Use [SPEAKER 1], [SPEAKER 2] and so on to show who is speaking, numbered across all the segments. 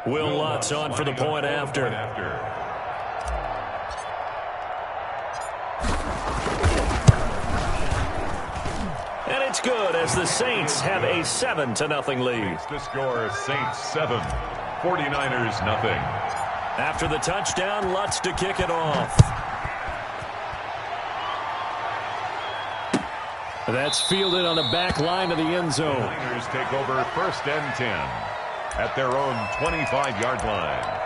[SPEAKER 1] Will Lutz on for the point after. And it's good as the Saints have a 7-0 lead.
[SPEAKER 2] The score, Saints 7, 49ers nothing.
[SPEAKER 1] After the touchdown, Lutz to kick it off. That's fielded on the back line of the end zone.
[SPEAKER 2] The Niners take over 1st and 10 at their own 25-yard line.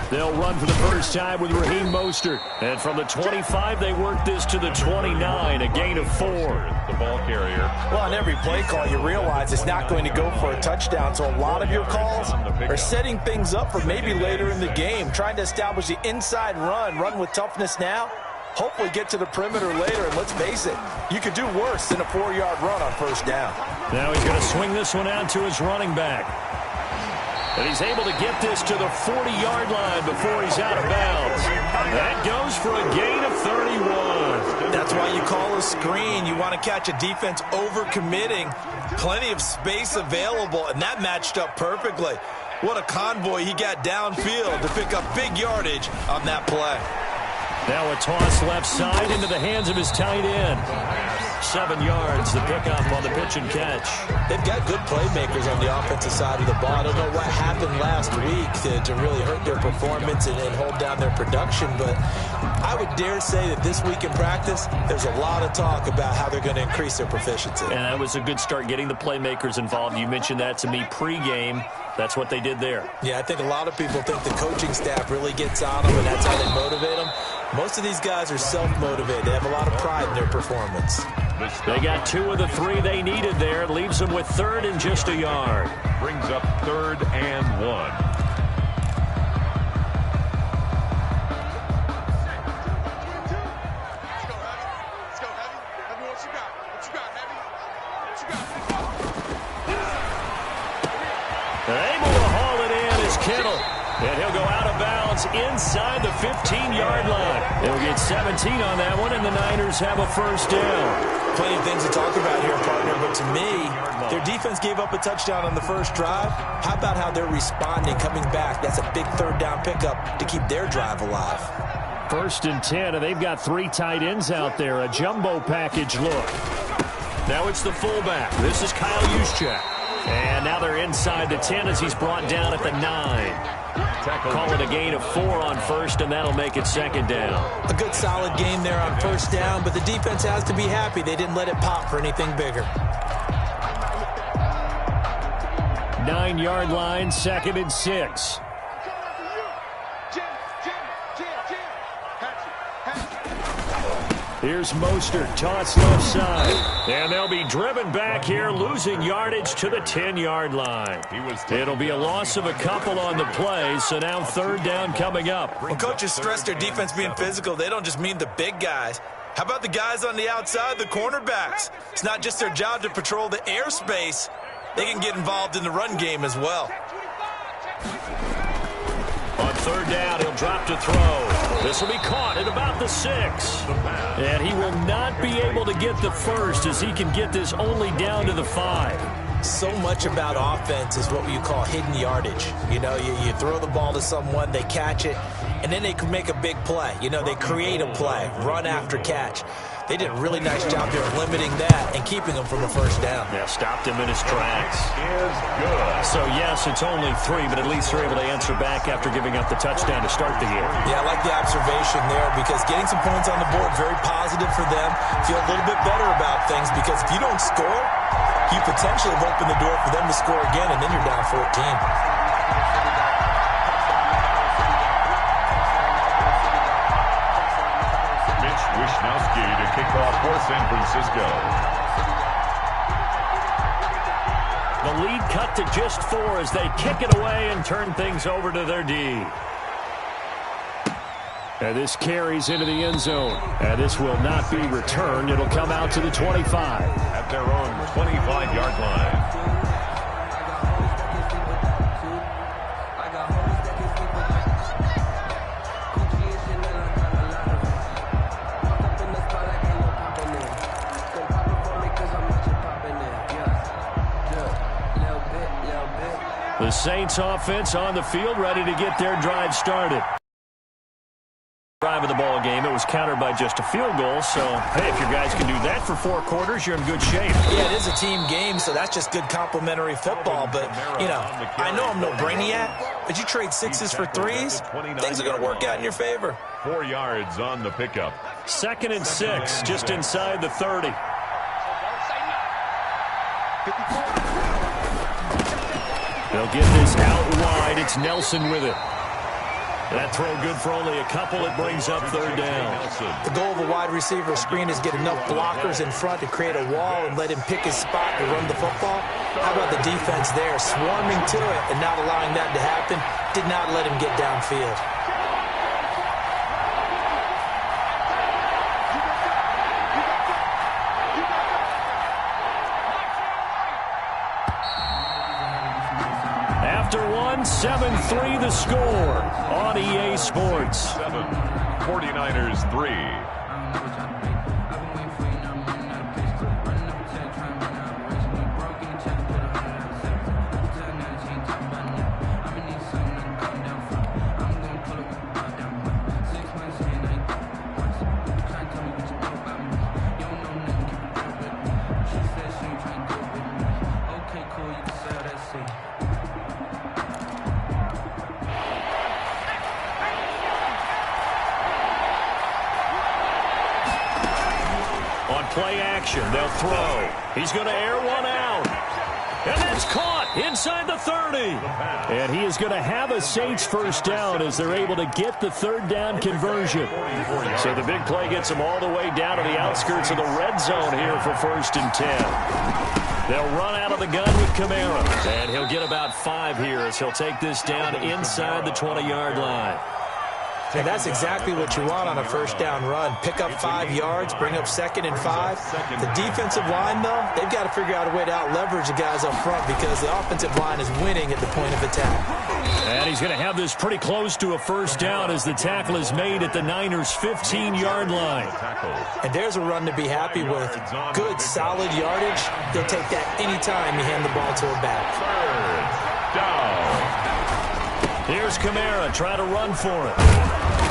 [SPEAKER 1] They'll run for the first time with Raheem Mostert. And from the 25, they work this to the 29, a gain of 4.
[SPEAKER 2] The ball carrier.
[SPEAKER 3] Well, on every play call, you realize it's not going to go for a touchdown. So a lot of your calls are setting things up for maybe later in the game, trying to establish the inside run with toughness now. Hopefully get to the perimeter later. And let's face it, you could do worse than a 4-yard run on first down.
[SPEAKER 1] Now he's going to swing this one out to his running back. And he's able to get this to the 40-yard line before he's out of bounds. That goes for a gain of 31.
[SPEAKER 3] That's why you call a screen. You want to catch a defense over-committing. Plenty of space available, and that matched up perfectly. What a convoy he got downfield to pick up big yardage on that play.
[SPEAKER 1] Now a toss left side into the hands of his tight end. 7 yards, the pickup on the pitch and catch.
[SPEAKER 3] They've got good playmakers on the offensive side of the ball. I don't know what happened last week to really hurt their performance and hold down their production, but I would dare say that this week in practice, there's a lot of talk about how they're going to increase their proficiency.
[SPEAKER 1] And that was a good start getting the playmakers involved. You mentioned that to me pregame. That's what they did there.
[SPEAKER 3] Yeah, I think a lot of people think the coaching staff really gets on them, and that's how they motivate them. Most of these guys are self-motivated. They have a lot of pride in their performance.
[SPEAKER 1] They got 2 of the 3 they needed there. It leaves them with 3rd and just a yard.
[SPEAKER 2] Brings up 3rd and 1.
[SPEAKER 1] Able to haul it in is Kittle. And he'll go out of bounds inside the 15-yard line. They'll get 17 on that one, and the Niners have a first down.
[SPEAKER 3] Plenty of things to talk about here, partner, but to me, their defense gave up a touchdown on the first drive. How about how they're responding, coming back? That's a big 3rd down pickup to keep their drive alive.
[SPEAKER 1] 1st and 10, and they've got 3 tight ends out there. A jumbo package look. Now it's the fullback. This is Kyle Juszczyk. And now they're inside the 10 as he's brought down at the 9. Call it a gain of 4 on first, and that'll make it 2nd down.
[SPEAKER 3] A good solid game there on first down, but the defense has to be happy they didn't let it pop for anything bigger.
[SPEAKER 1] 9-yard line, 2nd and 6. Here's Mostert, toss left side. And they'll be driven back here, losing yardage to the 10-yard line. It'll be a loss of a couple on the play, so now 3rd down coming up.
[SPEAKER 3] When coaches stress their defense being physical, they don't just mean the big guys. How about the guys on the outside, the cornerbacks? It's not just their job to patrol the airspace. They can get involved in the run game as well.
[SPEAKER 1] On 3rd down, he'll drop to throw. This will be caught at about the 6. And he will not be able to get the first as he can get this only down to the 5.
[SPEAKER 3] So much about offense is what you call hidden yardage. You know, you throw the ball to someone, they catch it, and then they can make a big play. You know, they create a play, run after catch. They did a really nice job there of limiting that and keeping him from a first down.
[SPEAKER 1] Yeah, stopped him in his tracks.
[SPEAKER 2] Is good.
[SPEAKER 1] So, yes, it's only 3, but at least they're able to answer back after giving up the touchdown to start the year.
[SPEAKER 3] Yeah, I like the observation there because getting some points on the board, very positive for them. Feel a little bit better about things because if you don't score, you potentially have opened the door for them to score again, and then you're down 14.
[SPEAKER 2] Wishnowsky to kick off for San Francisco.
[SPEAKER 1] The lead cut to just 4 as they kick it away and turn things over to their D. And this carries into the end zone. And this will not be returned. It'll come out to the 25.
[SPEAKER 2] At their own 25-yard line.
[SPEAKER 1] The Saints offense on the field, ready to get their drive started. Drive of the ball game, it was countered by just a field goal, so hey, if your guys can do that for 4 quarters, you're in good shape.
[SPEAKER 3] Yeah, it is a team game, so that's just good complimentary football, but you know, I know I'm no brainiac, but you trade 6s for 3s, things are going to work out in your favor.
[SPEAKER 2] 4 yards on the pickup.
[SPEAKER 1] 2nd and 6, just inside the 30. They'll get this out wide. It's Nelson with it. That throw good for only a couple. It brings up 3rd down.
[SPEAKER 3] The goal of a wide receiver screen is get enough blockers in front to create a wall and let him pick his spot to run the football. How about the defense there, swarming to it and not allowing that to happen? Did not let him get downfield.
[SPEAKER 1] After 7-3 the score on EA Sports.
[SPEAKER 2] 49ers 3.
[SPEAKER 1] Play action. They'll throw. He's going to air one out. And that's caught inside the 30. And he is going to have a Saints first down as they're able to get the 3rd down conversion. So the big play gets them all the way down to the outskirts of the red zone here for 1st and 10. They'll run out of the gun with Kamara. And he'll get about 5 here as he'll take this down inside the 20-yard line.
[SPEAKER 3] And that's exactly what you want on a first down run. Pick up 5 yards, bring up 2nd and 5. The defensive line, though, they've got to figure out a way to out-leverage the guys up front because the offensive line is winning at the point of attack.
[SPEAKER 1] And he's going to have this pretty close to a first down as the tackle is made at the Niners' 15-yard line.
[SPEAKER 3] And there's a run to be happy with. Good, solid yardage. They'll take that anytime you hand the ball to a back.
[SPEAKER 2] 3rd down.
[SPEAKER 1] Here's Kamara trying to run for it.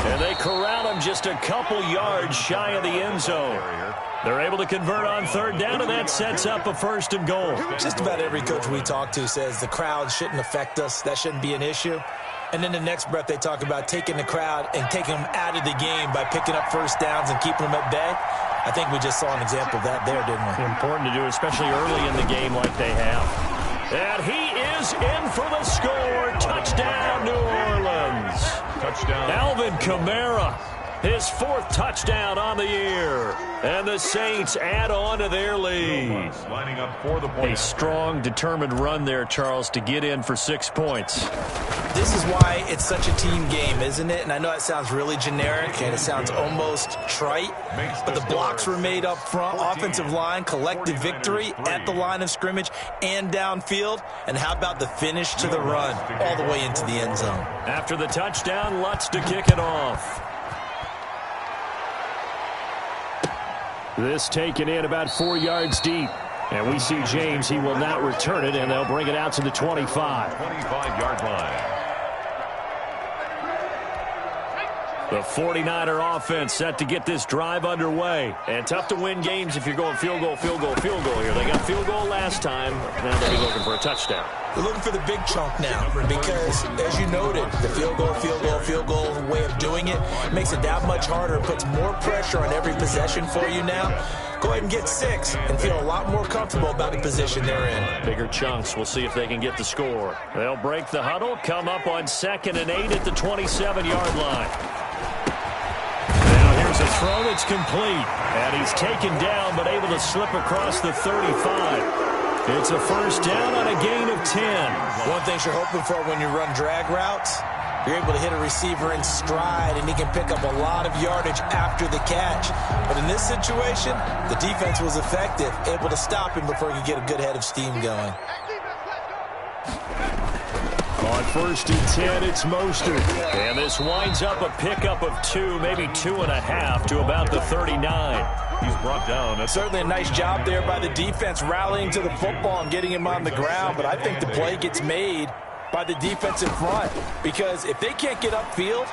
[SPEAKER 1] And they corral him just a couple yards shy of the end zone. They're able to convert on 3rd down, and that sets up a 1st and goal.
[SPEAKER 3] Just about every coach we talk to says the crowd shouldn't affect us. That shouldn't be an issue. And then the next breath they talk about taking the crowd and taking them out of the game by picking up first downs and keeping them at bay. I think we just saw an example of that there, didn't we?
[SPEAKER 1] Important to do, especially early in the game like they have. And he is in for the score. Touchdown, New Orleans.
[SPEAKER 2] Touchdown.
[SPEAKER 1] Alvin Kamara, his 4th touchdown on the year. And the Saints add on to their lead.
[SPEAKER 2] Lining up for the point.
[SPEAKER 1] A strong, determined run there, Charles, to get in for 6 points.
[SPEAKER 3] This is why it's such a team game, isn't it? And I know it sounds really generic and it sounds almost trite, but the blocks were made up front, offensive line, collective victory at the line of scrimmage and downfield. And how about the finish to the run all the way into the end zone?
[SPEAKER 1] After the touchdown, Lutz to kick it off. This taken in about 4 yards deep. And we see James, he will not return it, and they'll bring it out to the 25.
[SPEAKER 2] 25-yard line.
[SPEAKER 1] The 49er offense set to get this drive underway. And tough to win games if you're going field goal, field goal, field goal here. They got field goal last time. Now they'll be looking for a touchdown.
[SPEAKER 3] They're looking for the big chunk now because, as you noted, the field goal way of doing it makes it that much harder. It puts more pressure on every possession for you now. Go ahead and get 6 and feel a lot more comfortable about the position they're in.
[SPEAKER 1] Bigger chunks. We'll see if they can get the score. They'll break the huddle, come up on 2nd and 8 at the 27-yard line. Now here's a throw that's complete. And he's taken down but able to slip across the 35. It's a first down on a gain of 10.
[SPEAKER 3] One thing you're hoping for when you run drag routes, you're able to hit a receiver in stride, and he can pick up a lot of yardage after the catch. But in this situation, the defense was effective, able to stop him before he could get a good head of steam going.
[SPEAKER 1] On 1st and 10, it's Mostert. And this winds up a pickup of 2, maybe 2.5 to about the 39.
[SPEAKER 2] He's brought down.
[SPEAKER 3] That's certainly a nice job there by the defense rallying to the football and getting him on the ground, but I think the play gets made by the defensive front, because if they can't get upfield,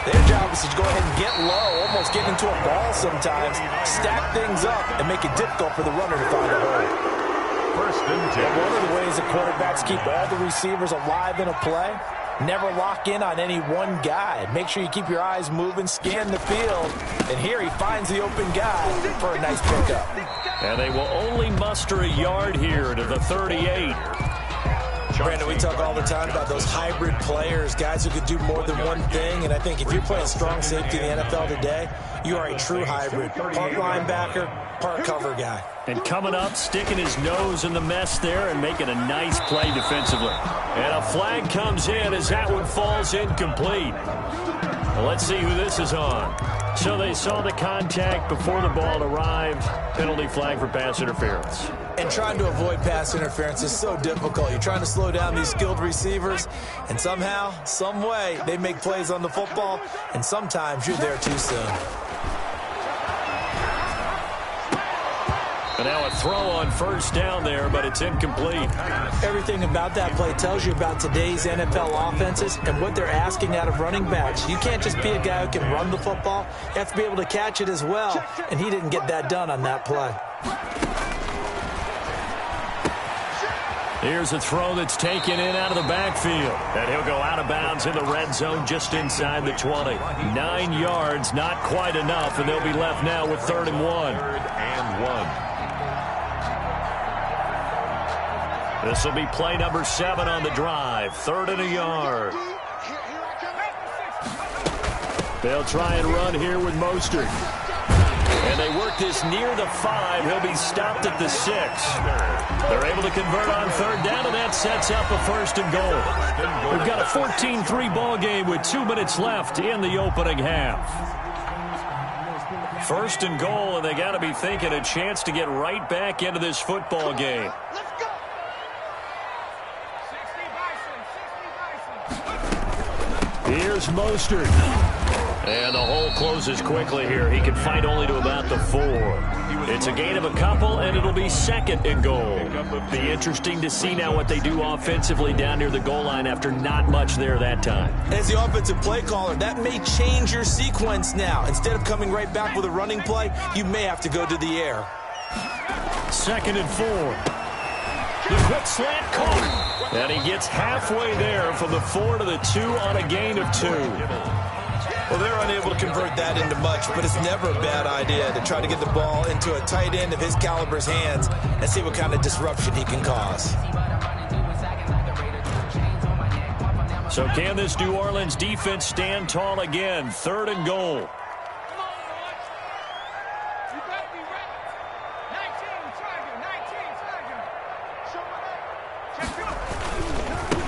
[SPEAKER 3] their job is to go ahead and get low, almost get into a ball sometimes, stack things up, and make it difficult for the runner to find a hole.
[SPEAKER 2] First and 10.
[SPEAKER 3] One of the ways that quarterbacks keep all the receivers alive in a play, never lock in on any one guy. Make sure you keep your eyes moving, scan the field, and here he finds the open guy for a nice pickup.
[SPEAKER 1] And they will only muster a yard here to the 38.
[SPEAKER 3] Brandon, we talk all the time about those hybrid players, guys who could do more than one thing, and I think if you're playing strong safety in the NFL today, you are a true hybrid. Part linebacker, part cover guy.
[SPEAKER 1] And coming up, sticking his nose in the mess there and making a nice play defensively. And a flag comes in as that one falls incomplete. Well, let's see who this is on. So they saw the contact before the ball arrived. Penalty flag for pass interference.
[SPEAKER 3] And trying to avoid pass interference is so difficult. You're trying to slow down these skilled receivers, and somehow, some way, they make plays on the football, and sometimes you're there too soon.
[SPEAKER 1] And now a throw on first down there, but it's incomplete.
[SPEAKER 3] Everything about that play tells you about today's NFL offenses and what they're asking out of running backs. You can't just be a guy who can run the football. You have to be able to catch it as well, and he didn't get that done on that play.
[SPEAKER 1] Here's a throw that's taken in out of the backfield. And he'll go out of bounds in the red zone just inside the 20. 9 yards, not quite enough, and they'll be left now with 3rd and 1.
[SPEAKER 2] 3rd and 1.
[SPEAKER 1] This will be play number 7 on the drive. 3rd and a yard. They'll try and run here with Mostert. And they work this near the 5. He'll be stopped at the 6. They're able to convert on 3rd down, and that sets up a 1st and goal. We've got a 14-3 ball game with 2 minutes left in the opening half. 1st and goal, and they got to be thinking a chance to get right back into this football game. Here's Mostert. And the hole closes quickly here. He can fight only to about the 4. It's a gain of a couple, and it'll be 2nd and goal. Be interesting to see now what they do offensively down near the goal line after not much there that time.
[SPEAKER 3] As the offensive play caller, that may change your sequence now. Instead of coming right back with a running play, you may have to go to the air.
[SPEAKER 1] 2nd and 4. The quick slant caught. And he gets halfway there from the 4 to the 2 on a gain of 2.
[SPEAKER 3] Well, they're unable to convert that into much, but it's never a bad idea to try to get the ball into a tight end of his caliber's hands and see what kind of disruption he can cause.
[SPEAKER 1] So can this New Orleans defense stand tall again? 3rd and goal.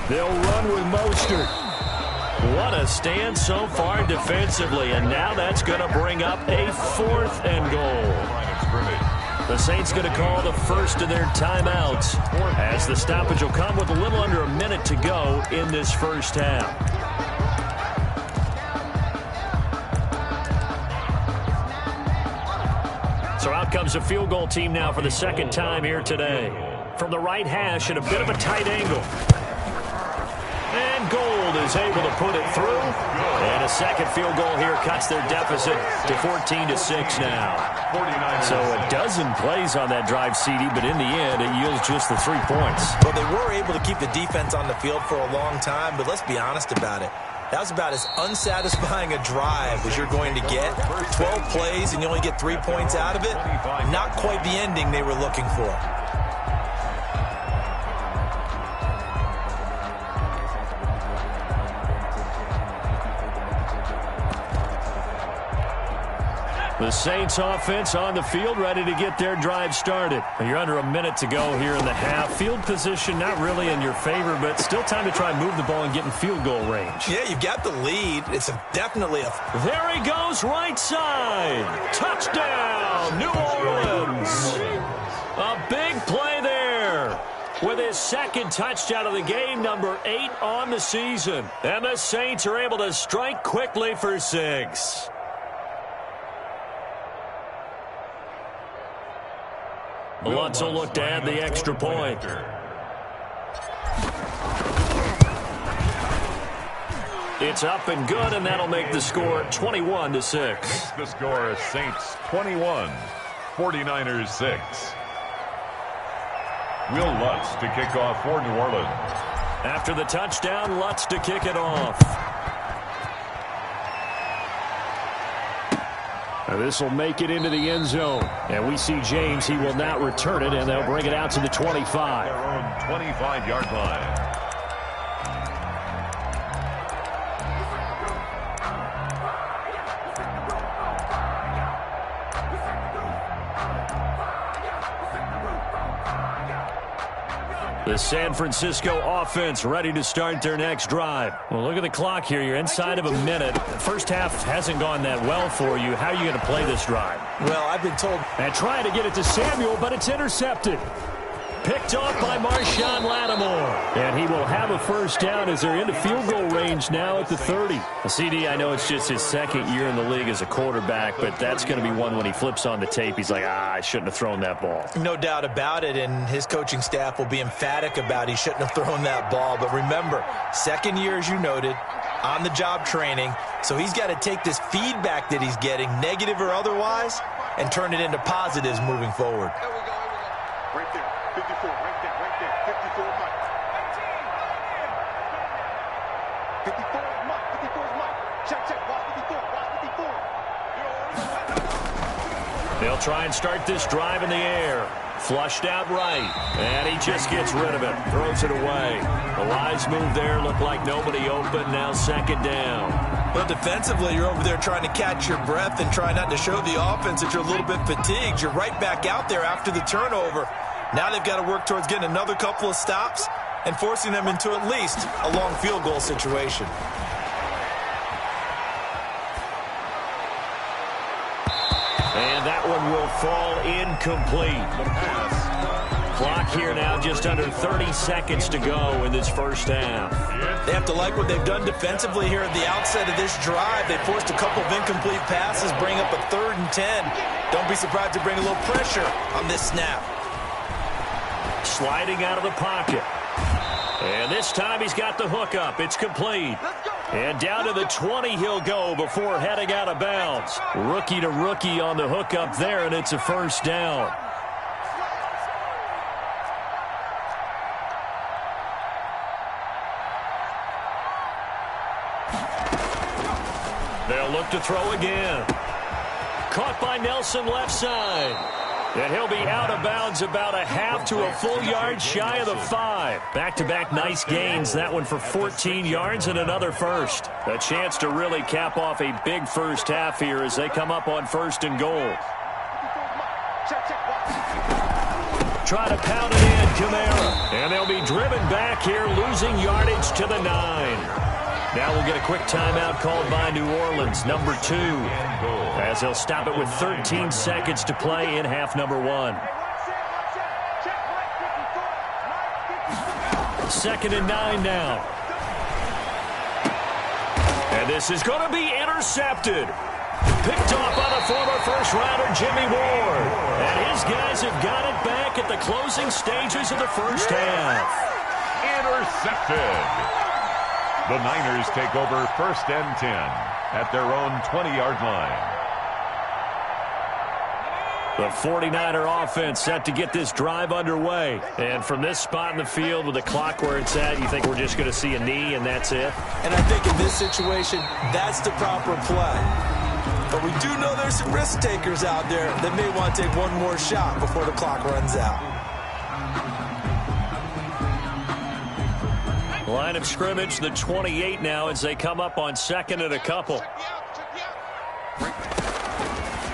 [SPEAKER 1] They'll run with Mostert. What a stand so far defensively, and now that's going to bring up a 4th and goal. The Saints going to call the first of their timeouts as the stoppage will come with a little under a minute to go in this first half. So out comes a field goal team now for the 2nd time here today. From the right hash at a bit of a tight angle. And Gold is able to put it through. And a 2nd field goal here cuts their deficit to 14-6 now. So a dozen plays on that drive, CD, but in the end, it yields just the 3 points.
[SPEAKER 3] Well, they were able to keep the defense on the field for a long time, but let's be honest about it. That was about as unsatisfying a drive as you're going to get. 12 plays and you only get 3 points out of it. Not quite the ending they were looking for.
[SPEAKER 1] The Saints offense on the field, ready to get their drive started. You're under a minute to go here in the half. Field position not really in your favor, but still time to try and move the ball and get in field goal range.
[SPEAKER 3] Yeah, you've got the lead. It's definitely a...
[SPEAKER 1] There he goes, right side. Touchdown, New Orleans. A big play there with his 2nd touchdown of the game, number 8 on the season. And the Saints are able to strike quickly for 6. Lutz will look to add the extra point. It's up and good, and that'll make the score 21-6.
[SPEAKER 2] Makes the score Saints 21, 49ers 6. Will Lutz to kick off for New Orleans.
[SPEAKER 1] After the touchdown, Lutz to kick it off. This will make it into the end zone. And we see James. He will not return it, and they'll bring it out to the 25.
[SPEAKER 2] Their own 25-yard line.
[SPEAKER 1] The San Francisco offense ready to start their next drive. Well, look at the clock here. You're inside of a minute. The first half hasn't gone that well for you. How are you going to play this drive?
[SPEAKER 3] Well, I've been told.
[SPEAKER 1] And trying to get it to Samuel, but it's intercepted. Picked off by Marshawn Lattimore. And he will have a first down as they're into field goal range now at the 30. CD, I know it's just his second year in the league as a quarterback, but that's going to be one when he flips on the tape. He's like, I shouldn't have thrown that ball.
[SPEAKER 3] No doubt about it, and his coaching staff will be emphatic about he shouldn't have thrown that ball. But remember, second year, as you noted, on-the-job training, so he's got to take this feedback that he's getting, negative or otherwise, and turn it into positives moving forward.
[SPEAKER 4] There we go. Right there. 54, right there, 54 is Mike. 54 is Mike, 54 is Mike. Check, watch 54,
[SPEAKER 1] They'll try and start this drive in the air. Flushed out right, and he just gets rid of it, throws it away. A wise move there, looked like nobody open, now second down.
[SPEAKER 3] Well, defensively, you're over there trying to catch your breath and try not to show the offense that you're a little bit fatigued. You're right back out there after the turnover. Now they've got to work towards getting another couple of stops and forcing them into at least a long field goal situation.
[SPEAKER 1] And that one will fall incomplete. Clock here now, just under 30 seconds to go in this first half.
[SPEAKER 3] They have to like what they've done defensively here at the outset of this drive. They forced a couple of incomplete passes, bring up a 3rd and 10. Don't be surprised to bring a little pressure on this snap.
[SPEAKER 1] Sliding out of the pocket. And this time he's got the hook up. It's complete. And down to the 20 he'll go before heading out of bounds. Rookie to rookie on the hook up there, and it's a first down. They'll look to throw again. Caught by Nelson left side. And he'll be out of bounds about a half to a full yard shy of the 5. Back-to-back nice gains. That one for 14 yards and another first. A chance to really cap off a big first half here as they come up on 1st and goal. Try to pound it in, Kamara. And they'll be driven back here, losing yardage to the 9. Now we'll get a quick timeout called by New Orleans, number 2, as they'll stop it with 13 seconds to play in half number 1. 2nd and 9 now. And this is going to be intercepted. Picked off by the former first-rounder Jimmy Ward. And his guys have got it back at the closing stages of the first half.
[SPEAKER 2] Intercepted. The Niners take over 1st and 10 at their own 20-yard line.
[SPEAKER 1] The 49er offense set to get this drive underway. And from this spot in the field with the clock where it's at, you think we're just going to see a knee and that's it?
[SPEAKER 3] And I think in this situation, that's the proper play. But we do know there's some risk takers out there that may want to take one more shot before the clock runs out.
[SPEAKER 1] Line of scrimmage, the 28 now as they come up on 2nd and a couple.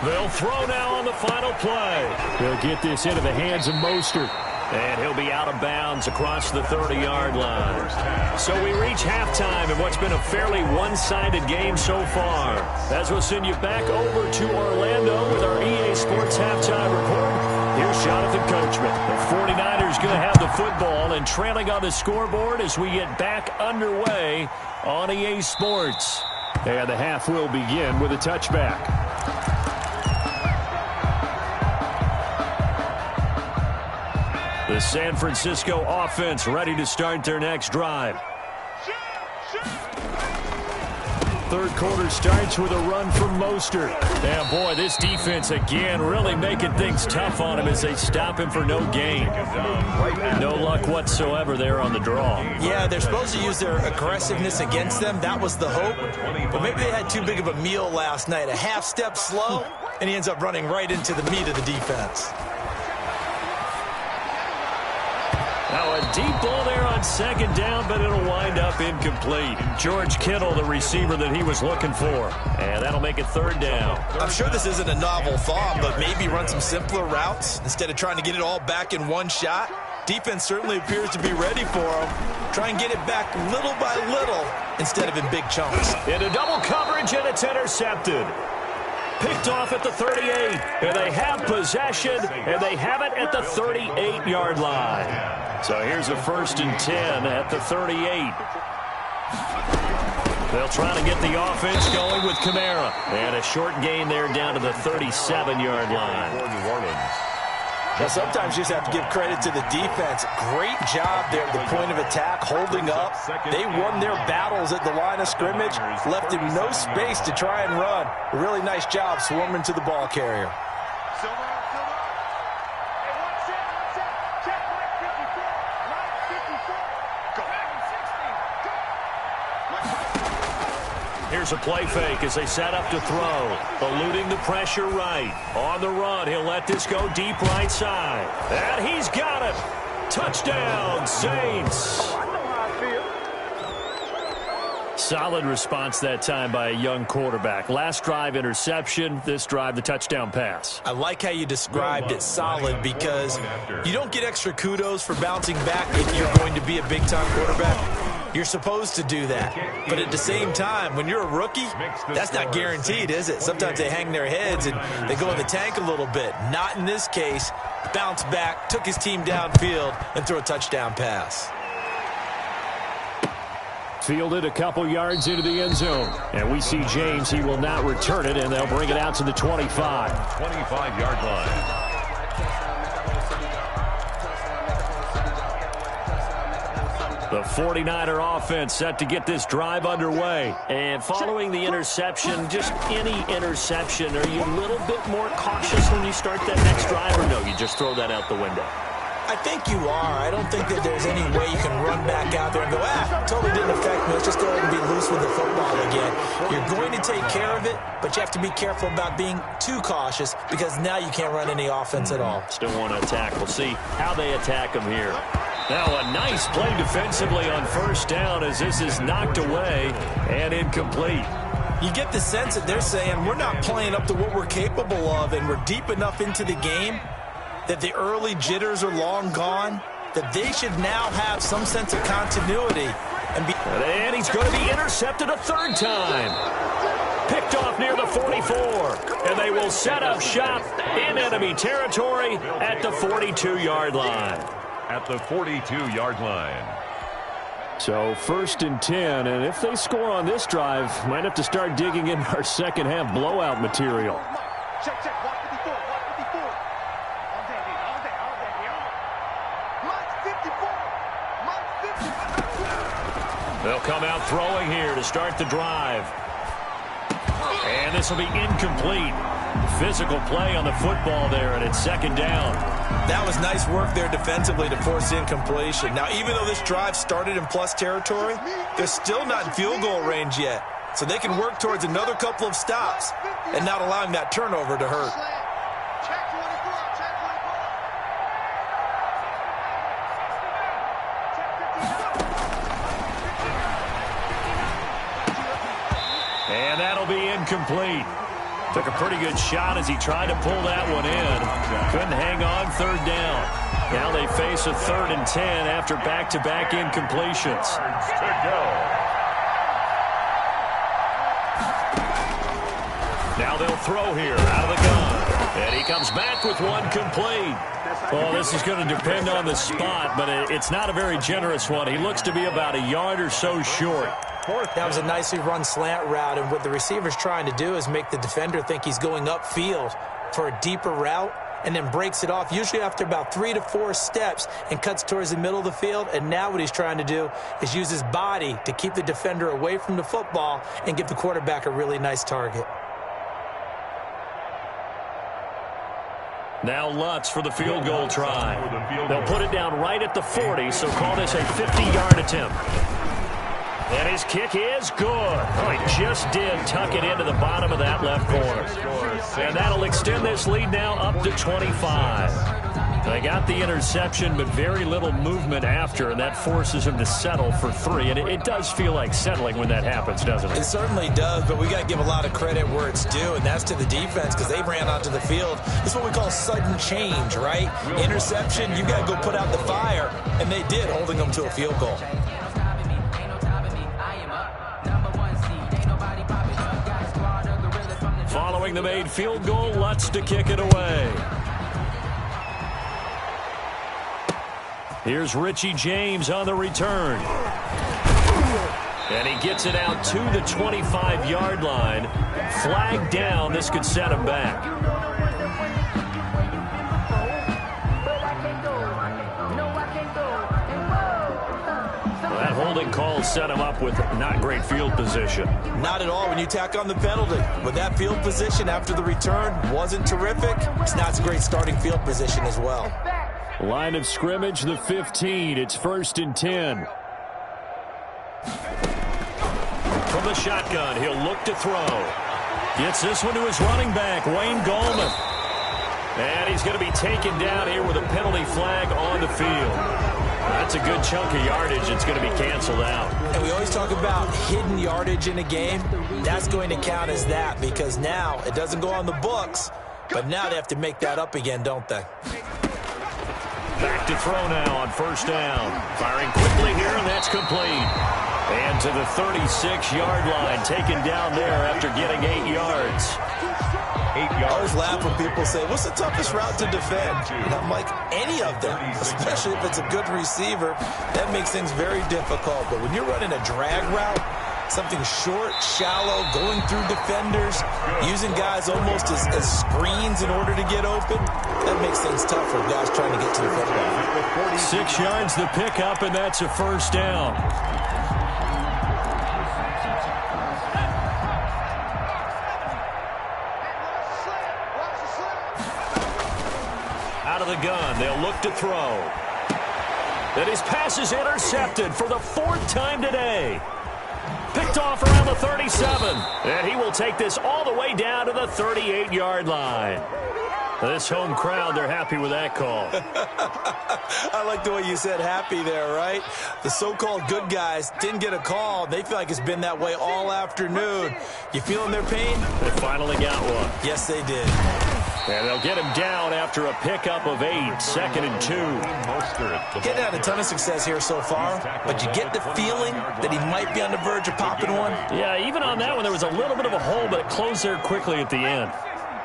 [SPEAKER 1] They'll throw now on the final play. They'll get this into the hands of Mostert. And he'll be out of bounds across the 30-yard line. So we reach halftime in what's been a fairly one-sided game so far. As we'll send you back over to Orlando with our EA Sports Halftime Report. Here's Jonathan Coachman. The 49ers going to have the football and trailing on the scoreboard as we get back underway on EA Sports. And the half will begin with a touchback. The San Francisco offense ready to start their next drive. third quarter starts with a run from Mostert. And, boy, this defense, again, really making things tough on him as they stop him for no gain. No luck whatsoever there on the draw.
[SPEAKER 3] Yeah, they're supposed to use their aggressiveness against them. That was the hope. But maybe they had too big of a meal last night. A half step slow, and he ends up running right into the meat of the defense.
[SPEAKER 1] Now a deep ball there on second down, but it'll wind up incomplete. George Kittle, the receiver that he was looking for. And that'll make it third down.
[SPEAKER 3] I'm sure this isn't a novel thought, but maybe run some simpler routes instead of trying to get it all back in one shot. Defense certainly appears to be ready for him. Try and get it back little by little instead of in big chunks.
[SPEAKER 1] Into double coverage, and it's intercepted. Picked off at the 38, and they have possession, and they have it at the 38-yard line. So here's a 1st and 10 at the 38. They'll try to get the offense going with Kamara. And a short gain there down to the 37-yard line.
[SPEAKER 2] For New Orleans.
[SPEAKER 3] Now, sometimes you just have to give credit to the defense. Great job there at the point of attack, holding up. They won their battles at the line of scrimmage, left him no space to try and run. A really nice job swarming to the ball carrier.
[SPEAKER 1] Here's a play fake as they set up to throw. Eluding the pressure right. On the run, he'll let this go deep right side. And he's got it. Touchdown, Saints. Solid response that time by a young quarterback. Last drive, interception. This drive, the touchdown pass.
[SPEAKER 3] I like how you described it, solid, because you don't get extra kudos for bouncing back if you're going to be a big-time quarterback. You're supposed to do that. But at the same time, when you're a rookie, that's not guaranteed, is it? Sometimes they hang their heads and they go in the tank a little bit. Not in this case. Bounce back, took his team downfield, and threw a touchdown pass.
[SPEAKER 1] Fielded a couple yards into the end zone. And we see James. He will not return it, and they'll bring it out to the 25.
[SPEAKER 2] 25-yard line.
[SPEAKER 1] The 49er offense set to get this drive underway. And following the interception, just any interception, are you a little bit more cautious when you start that next drive, or no, you just throw that out the window?
[SPEAKER 3] I think you are. I don't think that there's any way you can run back out there and go, totally didn't affect me. Let's just go ahead and be loose with the football again. You're going to take care of it, but you have to be careful about being too cautious because now you can't run any offense at all.
[SPEAKER 1] Still want to attack. We'll see how they attack them here. Now a nice play defensively on first down as this is knocked away and incomplete.
[SPEAKER 3] You get the sense that they're saying we're not playing up to what we're capable of, and we're deep enough into the game that the early jitters are long gone, that they should now have some sense of continuity.
[SPEAKER 1] And he's going to be intercepted a third time. Picked off near the 44. And they will set up shop in enemy territory at the 42-yard line.
[SPEAKER 2] At the 42-yard line.
[SPEAKER 1] So 1st and 10, and if they score on this drive, might have to start digging in our second half blowout material.
[SPEAKER 4] Check, 154, 154.
[SPEAKER 1] They'll come out throwing here to start the drive. And this will be incomplete. Physical play on the football there, and it's second down.
[SPEAKER 3] That was nice work there defensively to force incompletion. Now, even though this drive started in plus territory, they're still not in field goal range yet. So they can work towards another couple of stops and not allowing that turnover to hurt.
[SPEAKER 1] And that'll be incomplete. Took a pretty good shot as he tried to pull that one in. Couldn't hang on, third down. Now they face a 3rd and 10 after back-to-back incompletions. Now they'll throw here out of the gun. And he comes back with one complete. Well, this is going to depend on the spot, but it's not a very generous one. He looks to be about a yard or so short.
[SPEAKER 3] That was a nicely run slant route, and what the receiver's trying to do is make the defender think he's going upfield for a deeper route, and then breaks it off, usually after about 3 to 4 steps, and cuts towards the middle of the field. And now what he's trying to do is use his body to keep the defender away from the football and give the quarterback a really nice target.
[SPEAKER 1] Now Lutz for the field goal try. They'll put it down right at the 40, so call this a 50-yard attempt. And his kick is good. Oh, he just did tuck it into the bottom of that left corner. And that'll extend this lead now up to 25. They got the interception, but very little movement after, and that forces him to settle for 3. And it does feel like settling when that happens, doesn't it?
[SPEAKER 3] It certainly does, but we got to give a lot of credit where it's due, and that's to the defense because they ran onto the field. It's what we call sudden change, right? Interception, you got to go put out the fire, and they did, holding them to a field goal.
[SPEAKER 1] Following the made field goal, Lutz to kick it away. Here's Richie James on the return. And he gets it out to the 25-yard line. Flag down. This could set him back. Well, that holding call set him up with not great field position.
[SPEAKER 3] Not at all when you tack on the penalty. But that field position after the return wasn't terrific. It's not a great starting field position as well.
[SPEAKER 1] Line of scrimmage, the 15. It's 1st and 10. From the shotgun, he'll look to throw. Gets this one to his running back, Wayne Gallman. And he's going to be taken down here with a penalty flag on the field. That's a good chunk of yardage. It's going to be canceled out.
[SPEAKER 3] And we always talk about hidden yardage in a game. That's going to count as that because now it doesn't go on the books, but now they have to make that up again, don't they?
[SPEAKER 1] Back to throw now on 1st down. Firing quickly here, and that's complete. And to the 36-yard line, taken down there after getting 8 yards.
[SPEAKER 3] 8 yards. I always laugh when people say, what's the toughest route to defend? And I'm like, any of them, especially if it's a good receiver. That makes things very difficult. But when you're running a drag route, something short, shallow, going through defenders, using guys almost as screens in order to get open, that makes things tough for guys trying to get to the football.
[SPEAKER 1] 6 yards the pickup, and that's a 1st down. Out of the gun, they'll look to throw. And his pass is intercepted for the 4th time today. Picked off around the 37. And he will take this all the way down to the 38-yard line. This home crowd, they're happy with that call.
[SPEAKER 3] I like the way you said happy there, right? The so-called good guys didn't get a call. They feel like it's been that way all afternoon. You feeling their pain?
[SPEAKER 1] They finally got one.
[SPEAKER 3] Yes, they did.
[SPEAKER 1] And they'll get him down after a pickup of 8, 2nd and 2.
[SPEAKER 3] Getting had a ton of success here so far, but you get the feeling that he might be on the verge of popping one.
[SPEAKER 1] Yeah, even on that one, there was a little bit of a hole, but it closed there quickly at the end.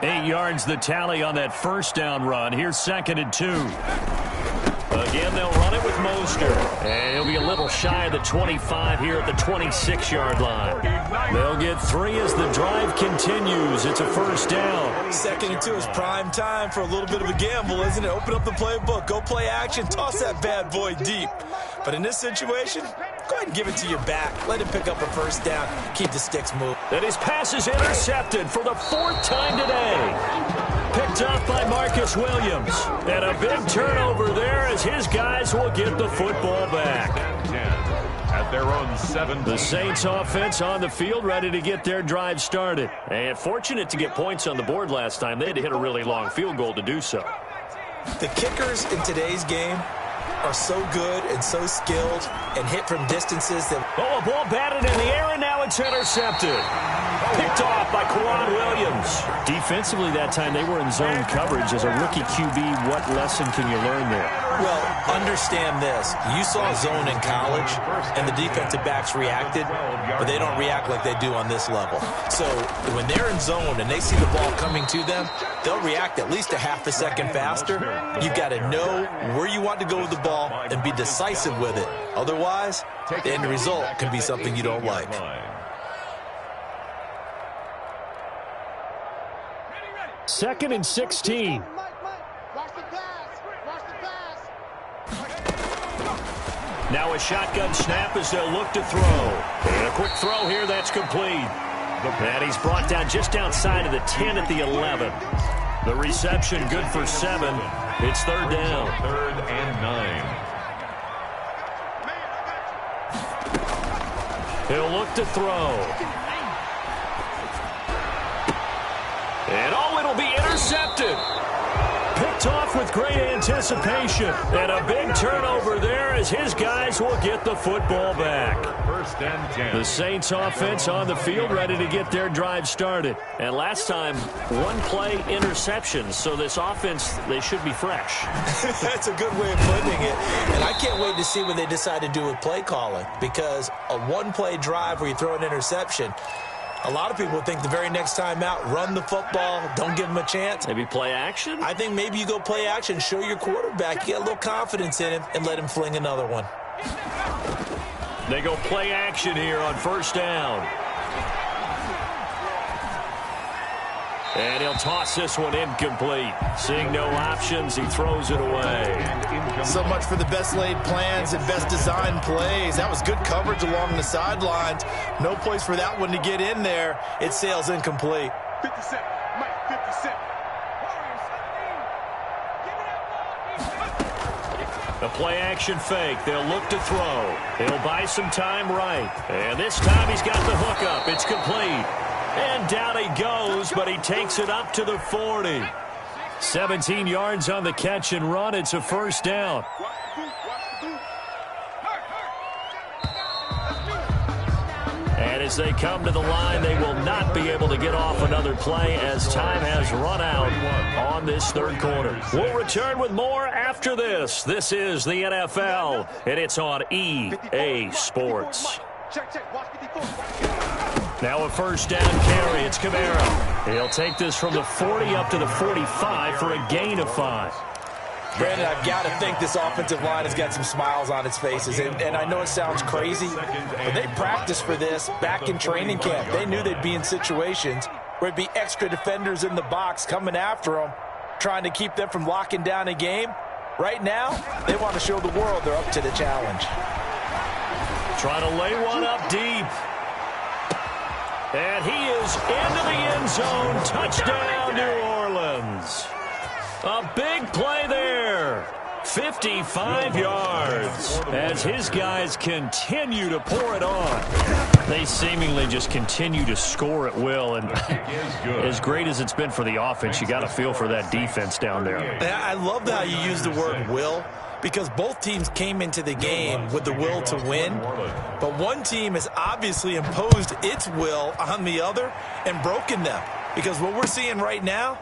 [SPEAKER 1] 8 yards the tally on that 1st down run. Here's 2nd and 2. Again, they'll run it with Mostert. And he'll be a little shy of the 25 here at the 26-yard line. They'll get 3 as the drive continues. It's a 1st down.
[SPEAKER 3] 2nd and 2 is prime time for a little bit of a gamble, isn't it? Open up the playbook. Go play action. Toss that bad boy deep. But in this situation, go ahead and give it to your back. Let him pick up a 1st down. Keep the sticks moving.
[SPEAKER 1] And his pass is intercepted for the 4th time today. Picked up by Marcus Williams. And a big turnover there as his guys will get the football back.
[SPEAKER 2] At their own 7.
[SPEAKER 1] The Saints offense on the field ready to get their drive started. And fortunate to get points on the board last time. They had to hit a really long field goal to do so.
[SPEAKER 3] The kickers in today's game are so good and so skilled and hit from distances that...
[SPEAKER 1] Oh, a ball batted in the air, and now it's intercepted. Picked off by Kwan Williams. Defensively that time, they were in zone coverage. As a rookie QB, what lesson can you learn there?
[SPEAKER 3] Well, understand this. You saw zone in college, and the defensive backs reacted, but they don't react like they do on this level. So when they're in zone and they see the ball coming to them, they'll react at least a half a second faster. You've got to know where you want to go with the ball and be decisive with it. Otherwise, the end result can be something you don't like.
[SPEAKER 1] 2nd and 16. Now a shotgun snap as they'll look to throw. And a quick throw here that's complete. And he's brought down just outside of the 10 at the 11. The reception good for 7. It's third down.
[SPEAKER 2] 3rd and 9.
[SPEAKER 1] He'll look to throw. And it'll be intercepted. Picked off with great anticipation. And a big turnover there as his guys will get the football back.
[SPEAKER 2] 1st and 10.
[SPEAKER 1] The Saints offense on the field ready to get their drive started. And last time, one play interceptions. So this offense, they should be fresh.
[SPEAKER 3] That's a good way of putting it. And I can't wait to see what they decide to do with play calling. Because a one-play drive where you throw an interception, a lot of people think the very next time out, run the football, don't give them a chance.
[SPEAKER 1] Maybe play action?
[SPEAKER 3] I think maybe you go play action, show your quarterback, you get a little confidence in him, and let him fling another one.
[SPEAKER 1] They go play action here on 1st down. And he'll toss this one incomplete. Seeing no options, he throws it away.
[SPEAKER 3] So much for the best laid plans and best designed plays. That was good coverage along the sidelines. No place for that one to get in there. It sails incomplete.
[SPEAKER 4] 57, Mike, 57.
[SPEAKER 1] The play action fake. They'll look to throw. He'll buy some time right. And this time he's got the hook up. It's complete. And down he goes, but he takes it up to the 40. 17 yards on the catch and run. It's a 1st down. And as they come to the line, they will not be able to get off another play as time has run out on this 3rd quarter. We'll return with more after this. This is the NFL, and it's on EA Sports. Now a 1st down carry. It's Kamara. He'll take this from the 40 up to the 45 for a gain of 5.
[SPEAKER 3] Brandon, I've got to think this offensive line has got some smiles on its faces. And I know it sounds crazy, but they practiced for this back in training camp. They knew they'd be in situations where it'd be extra defenders in the box coming after them, trying to keep them from locking down a game. Right now, they want to show the world they're up to the challenge.
[SPEAKER 1] Trying to lay one up deep. And he is into the end zone. Touchdown, New Orleans. A big play there. 55 yards as his guys continue to pour it on. They seemingly just continue to score at will. And as great as it's been for the offense, you got to feel for that defense down there.
[SPEAKER 3] I love how you use the word will, because both teams came into the game with the will to win, but one team has obviously imposed its will on the other and broken them. Because what we're seeing right now,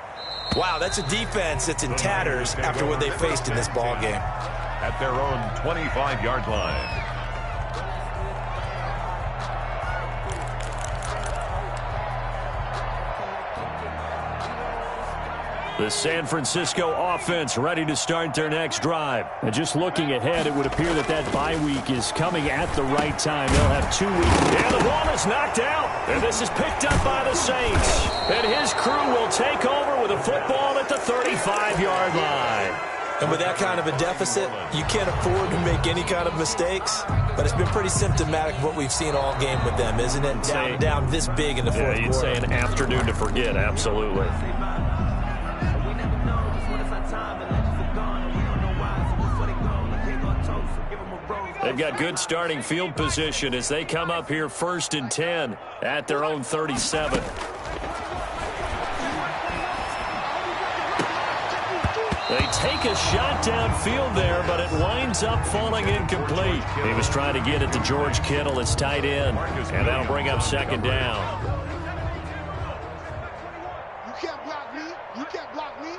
[SPEAKER 3] wow, that's a defense that's in tatters after what they faced in this ball game.
[SPEAKER 2] At their own 25-yard line.
[SPEAKER 1] The San Francisco offense ready to start their next drive. And just looking ahead, it would appear that bye week is coming at the right time. They'll have 2 weeks. And the ball is knocked out. And this is picked up by the Saints. And his crew will take over with a football at the 35-yard line.
[SPEAKER 3] And with that kind of a deficit, you can't afford to make any kind of mistakes. But it's been pretty symptomatic of what we've seen all game with them, isn't it? Down this big in the fourth quarter.
[SPEAKER 1] You'd say an afternoon to forget, absolutely. They've got good starting field position as they come up here 1st and 10 at their own 37. They take a shot downfield there, but it winds up falling incomplete. He was trying to get it to George Kittle, his tight end, and that'll bring up 2nd down.
[SPEAKER 4] You can't block me. You can't block me.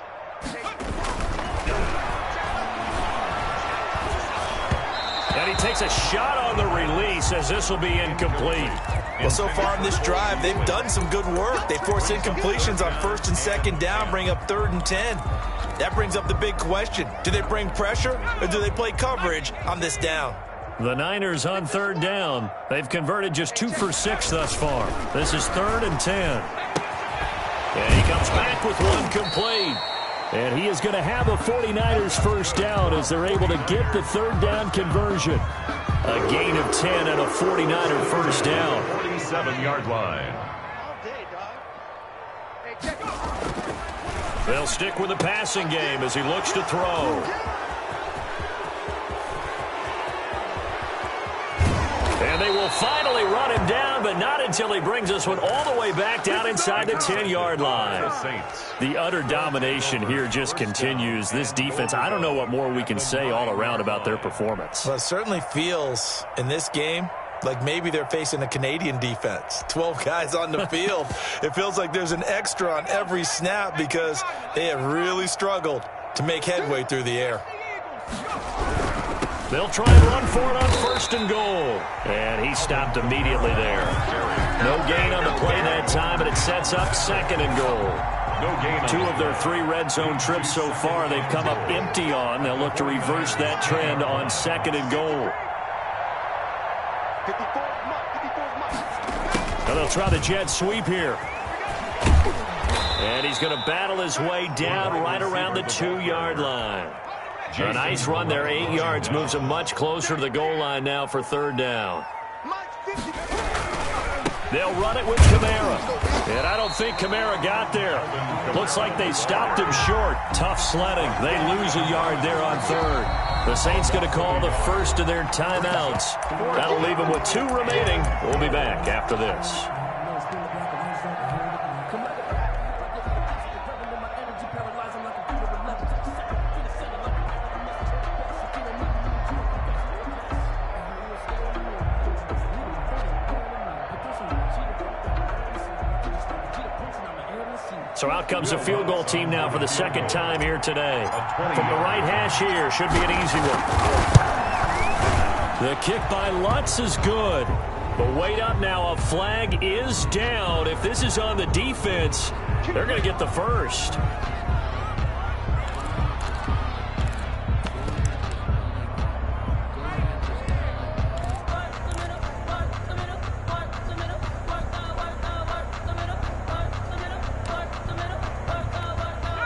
[SPEAKER 1] And he takes a shot on the release as this will be incomplete.
[SPEAKER 3] Well, so far in this drive, they've done some good work. They force incompletions on 1st and 2nd down, bring up 3rd and 10. That brings up the big question. Do they bring pressure or do they play coverage on this down?
[SPEAKER 1] The Niners on 3rd down. They've converted just 2 for 6 thus far. This is 3rd and 10. And he comes back with one complete. And he is going to have a 49ers 1st down as they're able to get the 3rd down conversion. A gain of 10 and a 49er first down.
[SPEAKER 2] 47-yard line.
[SPEAKER 1] They'll stick with the passing game as he looks to throw. And they will finally run him down, but not until he brings us one all the way back down inside the 10-yard line. The utter domination here just continues. This defense, I don't know what more we can say all around about their performance.
[SPEAKER 3] Well, it certainly feels in this game like maybe they're facing a Canadian defense. 12 guys on the field. It feels like there's an extra on every snap because they have really struggled to make headway through the air.
[SPEAKER 1] They'll try and run for it on first and goal. And he stopped immediately there. No gain on the play that time, but it sets up second and goal.
[SPEAKER 2] No gain.
[SPEAKER 1] 2 of their 3 red zone trips so far they've come up empty on. They'll look to reverse that trend on second and goal. Now they'll try the jet sweep here. And he's going to battle his way down right around the 2-yard line. A nice run there, 8 yards, moves him much closer to the goal line now for third down. They'll run it with Kamara. And I don't think Kamara got there. Looks like they stopped him short. Tough sledding. They lose a yard there on third. The Saints going to call the first of their timeouts. That'll leave them with 2 remaining. We'll be back after this. So out comes the field goal team now for the second time here today. From the right hash here, should be an easy one. The kick by Lutz is good. But wait up now, a flag is down. If this is on the defense, they're going to get the first.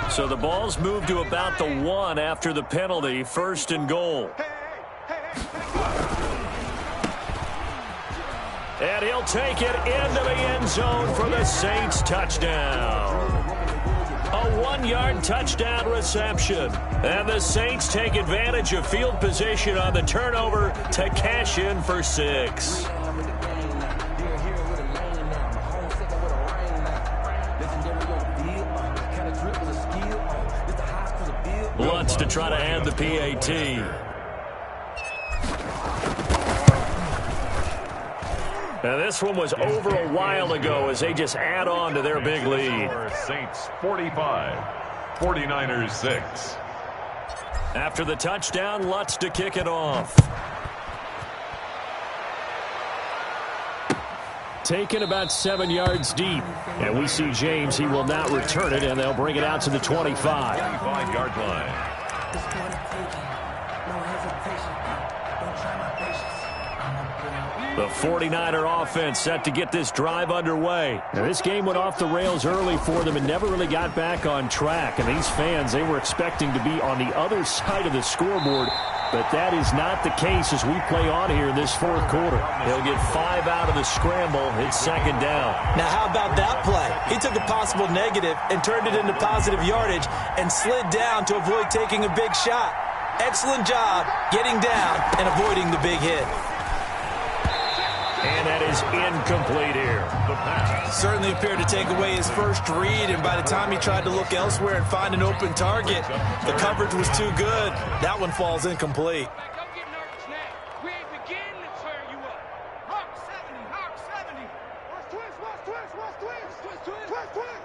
[SPEAKER 1] So the ball's moved to about the 1 after the penalty, first and goal. And he'll take it into the end zone for the Saints touchdown. A 1-yard touchdown reception. And the Saints take advantage of field position on the turnover to cash in for 6. Lutz to try to add the PAT. Now this one was over a while ago as they just add on to their big lead.
[SPEAKER 2] Saints 45, 49ers 6.
[SPEAKER 1] After the touchdown, Lutz to kick it off. Taken about 7 yards deep. And we see James, he will not return it, and they'll bring it out to the 25.
[SPEAKER 2] 25-yard line.
[SPEAKER 1] The 49er offense set to get this drive underway. Now, this game went off the rails early for them and never really got back on track. And these fans, they were expecting to be on the other side of the scoreboard. But that is not the case as we play on here in this fourth quarter. They'll get 5 out of the scramble. It's second down.
[SPEAKER 3] Now, how about that play? He took a possible negative and turned it into positive yardage and slid down to avoid taking a big shot. Excellent job getting down and avoiding the big hit.
[SPEAKER 1] And that is incomplete here.
[SPEAKER 2] The pass.
[SPEAKER 3] Certainly appeared to take away his first read, and by the time he tried to look elsewhere and find an open target, the coverage was too good. That one falls incomplete.
[SPEAKER 5] Don't get nervous now. We ain't beginning to turn you up. Hawk 70, Hawk 70. Watch twist, watch twist, watch twist. Twist, twist, twist, twist.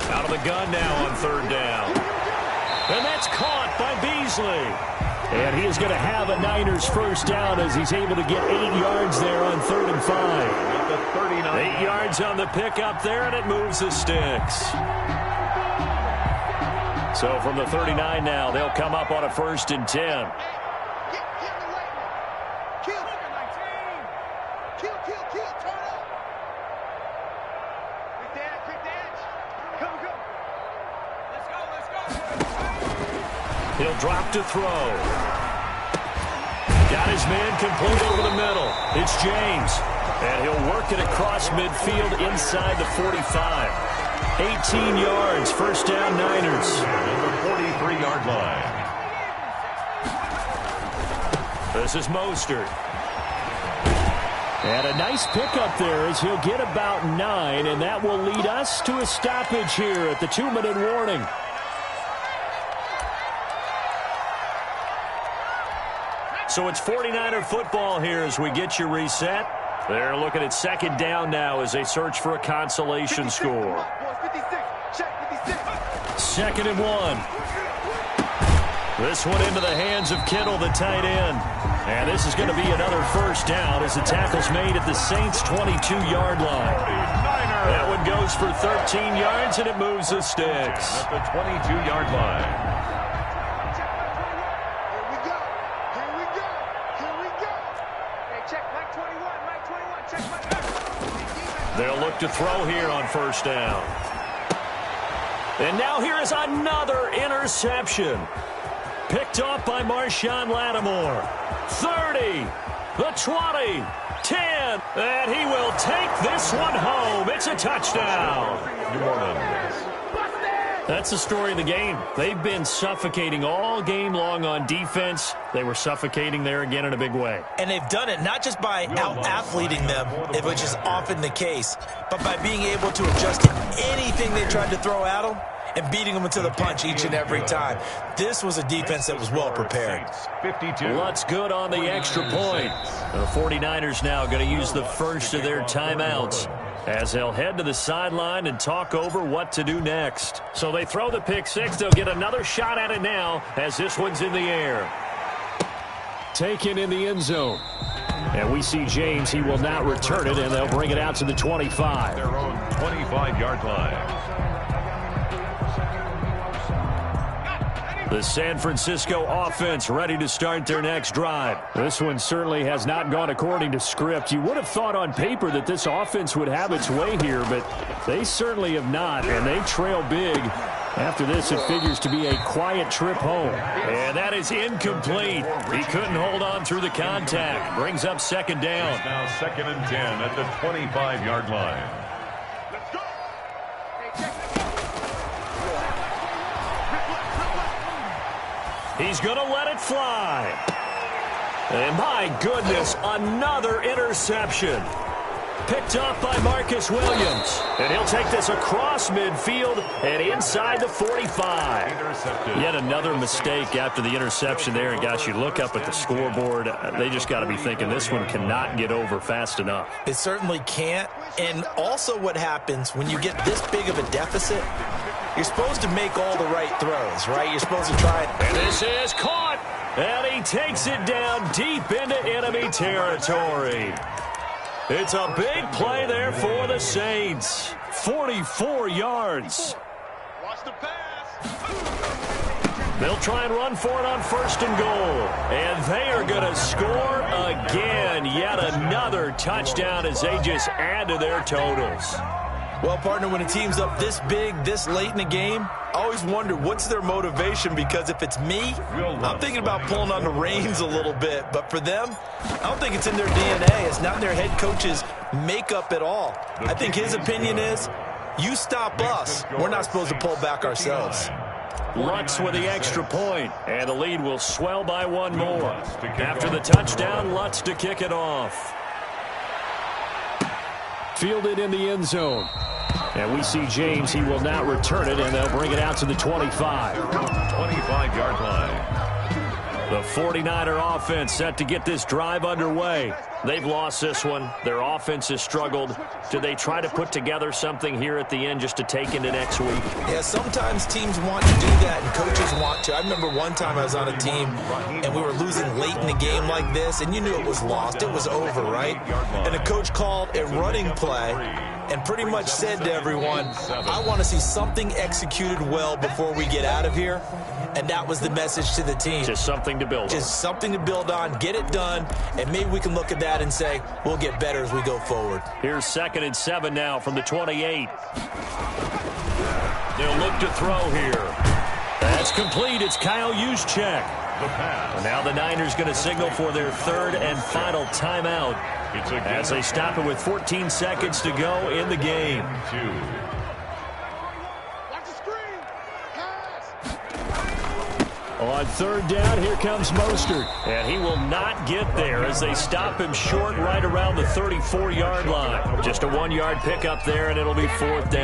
[SPEAKER 1] Out of the gun now on third down. And that's caught by Beasley. And he is going to have a Niners first down as he's able to get 8 yards there on 3rd and 5. 8 yards on the pickup there, and it moves the sticks. So from the 39 now, they'll come up on a 1st and 10. He'll drop to throw. Got his man complete over the middle. It's James. And he'll work it across midfield inside the 45. 18 yards, first down Niners.
[SPEAKER 2] At the 43-yard line.
[SPEAKER 1] This is Mostert. And a nice pickup there as he'll get about 9, and that will lead us to a stoppage here at the 2-minute warning. So it's 49er football here as we get you reset. They're looking at second down now as they search for a consolation score. 2nd and 1. This one into the hands of Kittle, the tight end. And this is going to be another first down as the tackle's made at the Saints' 22-yard line. That one goes for 13 yards, and it moves the sticks.
[SPEAKER 2] At the 22-yard line.
[SPEAKER 5] Here we go. Here we go. Here we go. Hey, check Mike 21. Mike 21. Check Mike.
[SPEAKER 1] They'll look to throw here on first down. And now here is another interception. Picked off by Marshawn Lattimore. 30, the 20, 10, and he will take this one home. It's a touchdown.
[SPEAKER 2] New Orleans.
[SPEAKER 1] That's the story of the game. They've been suffocating all game long on defense. They were suffocating there again in a big way.
[SPEAKER 3] And they've done it not just by out-athleting them, which is often the case, but by being able to adjust to anything they tried to throw at them and beating them into the punch each and every time. This was a defense that was well prepared.
[SPEAKER 2] 52.
[SPEAKER 1] Lutz good on the extra point. The 49ers now going to use the first of their timeouts as they'll head to the sideline and talk over what to do next. So they throw the pick six. They'll get another shot at it now as this one's in the air. Taken in the end zone. And we see James. He will not return it, and they'll bring it out to the 25.
[SPEAKER 2] Their own 25-yard line.
[SPEAKER 1] The San Francisco offense ready to start their next drive. This one certainly has not gone according to script. You would have thought on paper that this offense would have its way here, but they certainly have not, and they trail big. After this, it figures to be a quiet trip home. And that is incomplete. He couldn't hold on through the contact. Brings up second down.
[SPEAKER 2] It's now 2nd and 10 at the 25-yard line.
[SPEAKER 5] Let's go. Hey, check.
[SPEAKER 1] He's going to let it fly. And my goodness, another interception. Picked off by Marcus Williams. And he'll take this across midfield and inside the 45.
[SPEAKER 2] Intercepted.
[SPEAKER 1] Yet another mistake after the interception there. And guys, you look up at the scoreboard, they just got to be thinking this one cannot get over fast enough.
[SPEAKER 3] It certainly can't. And also what happens when you get this big of a deficit, you're supposed to make all the right throws, right? You're supposed to try it.
[SPEAKER 1] And this is caught. And he takes it down deep into enemy territory. It's a big play there for the Saints. 44 yards.
[SPEAKER 5] Watch the pass.
[SPEAKER 1] They'll try and run for it on 1st and goal. And they are going to score again. Yet another touchdown as they just add to their totals.
[SPEAKER 3] Well, partner, when a team's up this big, this late in the game, I always wonder what's their motivation, because if it's me, I'm thinking about pulling on the reins a little bit. But for them, I don't think it's in their DNA. It's not in their head coach's makeup at all. I think his opinion is, you stop us, we're not supposed to pull back ourselves.
[SPEAKER 1] Lutz with the extra point, and the lead will swell by one more. After the touchdown, Lutz to kick it off. Fielded in the end zone. And we see James. He will not return it, and they'll bring it out to the 25.
[SPEAKER 2] 25-yard line.
[SPEAKER 1] The 49er offense set to get this drive underway. They've lost this one. Their offense has struggled. Do they try to put together something here at the end just to take into next week?
[SPEAKER 3] Yeah, sometimes teams want to do that and coaches want to. I remember one time I was on a team and we were losing late in the game like this, and you knew it was lost. It was over, right? And the coach called a running play and pretty much said to everyone, I want to see something executed well before we get out of here. And that was the message to the team.
[SPEAKER 1] Just something to build on.
[SPEAKER 3] Just something to build on, get it done, and maybe we can look at that and say, we'll get better as we go forward.
[SPEAKER 1] Here's 2nd and 7 now from the 28. They'll look to throw here. That's complete. It's Kyle Juszczyk.
[SPEAKER 2] The pass.
[SPEAKER 1] Now the Niners going to signal for their third and final timeout as they stop it with 14 seconds to go in the game.
[SPEAKER 5] Watch the screen. Pass.
[SPEAKER 1] On third down, here comes Mostert. And he will not get there as they stop him short right around the 34-yard line. Just a 1-yard pickup there, and it'll be fourth down.